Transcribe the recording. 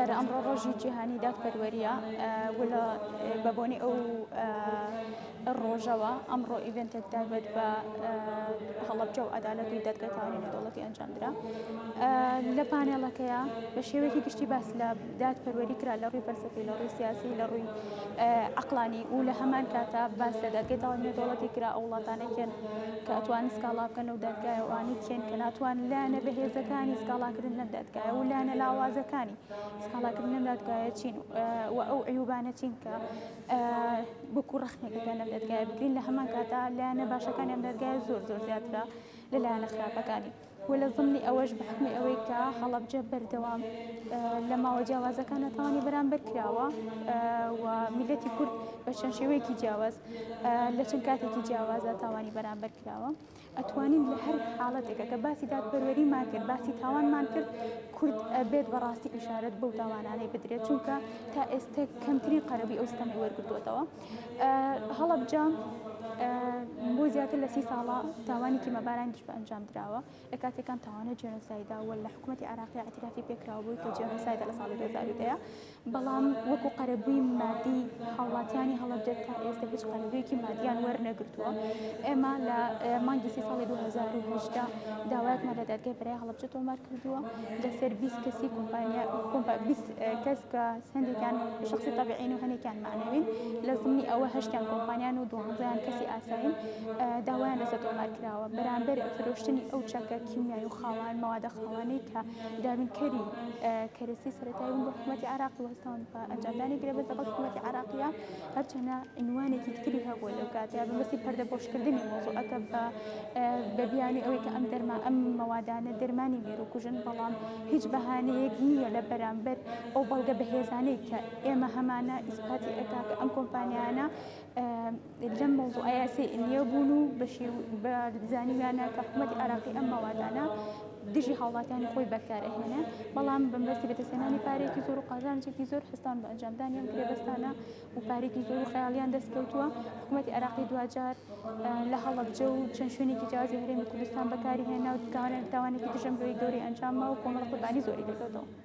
دیارە ئەمڕۆ ڕۆژی جیهانی دادپەروەریە ولا بەبوونی ئەو ڕۆژەوە ئەمڕۆ ئیڤنتێک تایبەت بە هەڵەبجە و عەدالەت و دادگای تاوانی نێودەوڵەتی ئەنجامدرا لە پانێڵەکەیە بە شێوەیەکی گشتی باس لە دادپەروەری کرا لە ڕووی فەلسەفی لە ڕووی سیاسی لە ڕووی عەقلانی و لە هەمان کاتە باس لە دادگای تاوانی نێودەوڵەتی کرا ئەو وڵاتانەی کێن کە ئەتوانن سکاڵا بکەن لەو دادگایە و ئەوانەی کێن کە ناتوان لایەنە بەهێزەکانی سکاڵاکردن لەم دادگایە و لایەنە لاوازەکانی سکاڵاکردن لەم دادگایە چین و ئەو عیوبانە چین کە بۆکو ڕەخنێکەکان لەم دادگایە بگرین لە هەمان کاتە لایەنە باشەکانی ئەم دادگایە زۆر زیاترە لە لایەنە خراپەکانی ولا ضمنی ئەوەش بە حکمی ئەوەی کە هەڵەبجە بەردەوام لە ماوە جیاوازەکان تاوانی بەرامبەر کراوە و میلەتی کورد بە چەند شێوەیەکی جیاواز لە چەند کاتێکی جیاوازە تاوانی بەرامبەر کراوە ئەتوانین لە هەر حاڵەتێکە کە باسی دادپەروەریمان کرد باسی تاوانمان کرد کورد بێت بەڕاستی ئیشارەت بەو تاوانانەی بدرێت چونکە تا ئێستا کەمترین قەرەبووی ئەو ستەمەی وەرگرتووەتەوە هەڵەبجە بۆ زیاتر لە 30 ساڵە تاوانێکی مەبارانیش بە ئەنجام درراوە لە کاتێکان تاوانە جێنۆسایدا و لە حکوومەتی عێراقی اعترافی پێکراوە بووی کە جێنۆسایدا لە ساڵی 2010 بەڵام وەکو قەرەبووی مادی هاوڵاتیانی هەڵەبجە تا ئێستا هیچ قەرەبوویەکی مادیان وەرنەگرتووە ئێمە لە مانگی ساڵی 2018 داوایەکمان لە دادگای بەرای هەڵەبجە تۆمار کردووە لەسەر 20 کەسی کۆمپانیا 20 کەس کە هەندێکیان شخصی تەبیعین و هەندێکیان معنەوین لە ضمنی ئەوە 8 کۆمپانیان و 12 کەسی ئاسایین داوایان لەسەر تۆمار کراوە بەرامبەر فرۆشتنی ئەو چەکە کیمیایی و خاوان مەوادە خاوانەی کە دابینکەری کەرەسی سەرەتایی بوون بە حکوومەتی عێراق و هەستاون بە ئەنجامدانی گرێبەست لەگەڵ حکوومەتی عێراقیە هەرچەندە عنوانێکی تری هەبووە لەو کاتەیە بەمەبەستی پەردەپۆشکردنی مۆزوعەکە بە بیانی ئەوەی کە ئەم مەوادانە دەرمانی بیرروکوژن بەڵام هیچ بەهانەیەک نییە لە بەرامبەر ئەو بەڵگە بەهێزانەی کە ئێمە هەمانە ئیسپاتی ئەکا کە ئەم کۆمپانیانە لەم مۆزوع یاسی نییە بوون و بە زانیویانە کە حکوومەتی عێراقی ئەم مەوادانە دژی هاوڵاتیانی خۆی بەکارەهێنێ بەڵام بەمبەستی بەدەستێنانی پارێکی زۆر و قازانجێکی زۆر هەستان بە ئەنجامدانی ئەم گرێبەستانە و پارێکی زۆر و خەیاڵیان دەستکەوتووە حکوومەتی عێراقی دوجار لە هەڵەبجە و چەند شوێنێکی جیاوازی هەرێمی کوردستان بەکاری هێنا و تاوانێکی دژەم بۆی گەوری ئەنجامە و کۆمەڵە قوربانی زۆری دەکەوتەوە.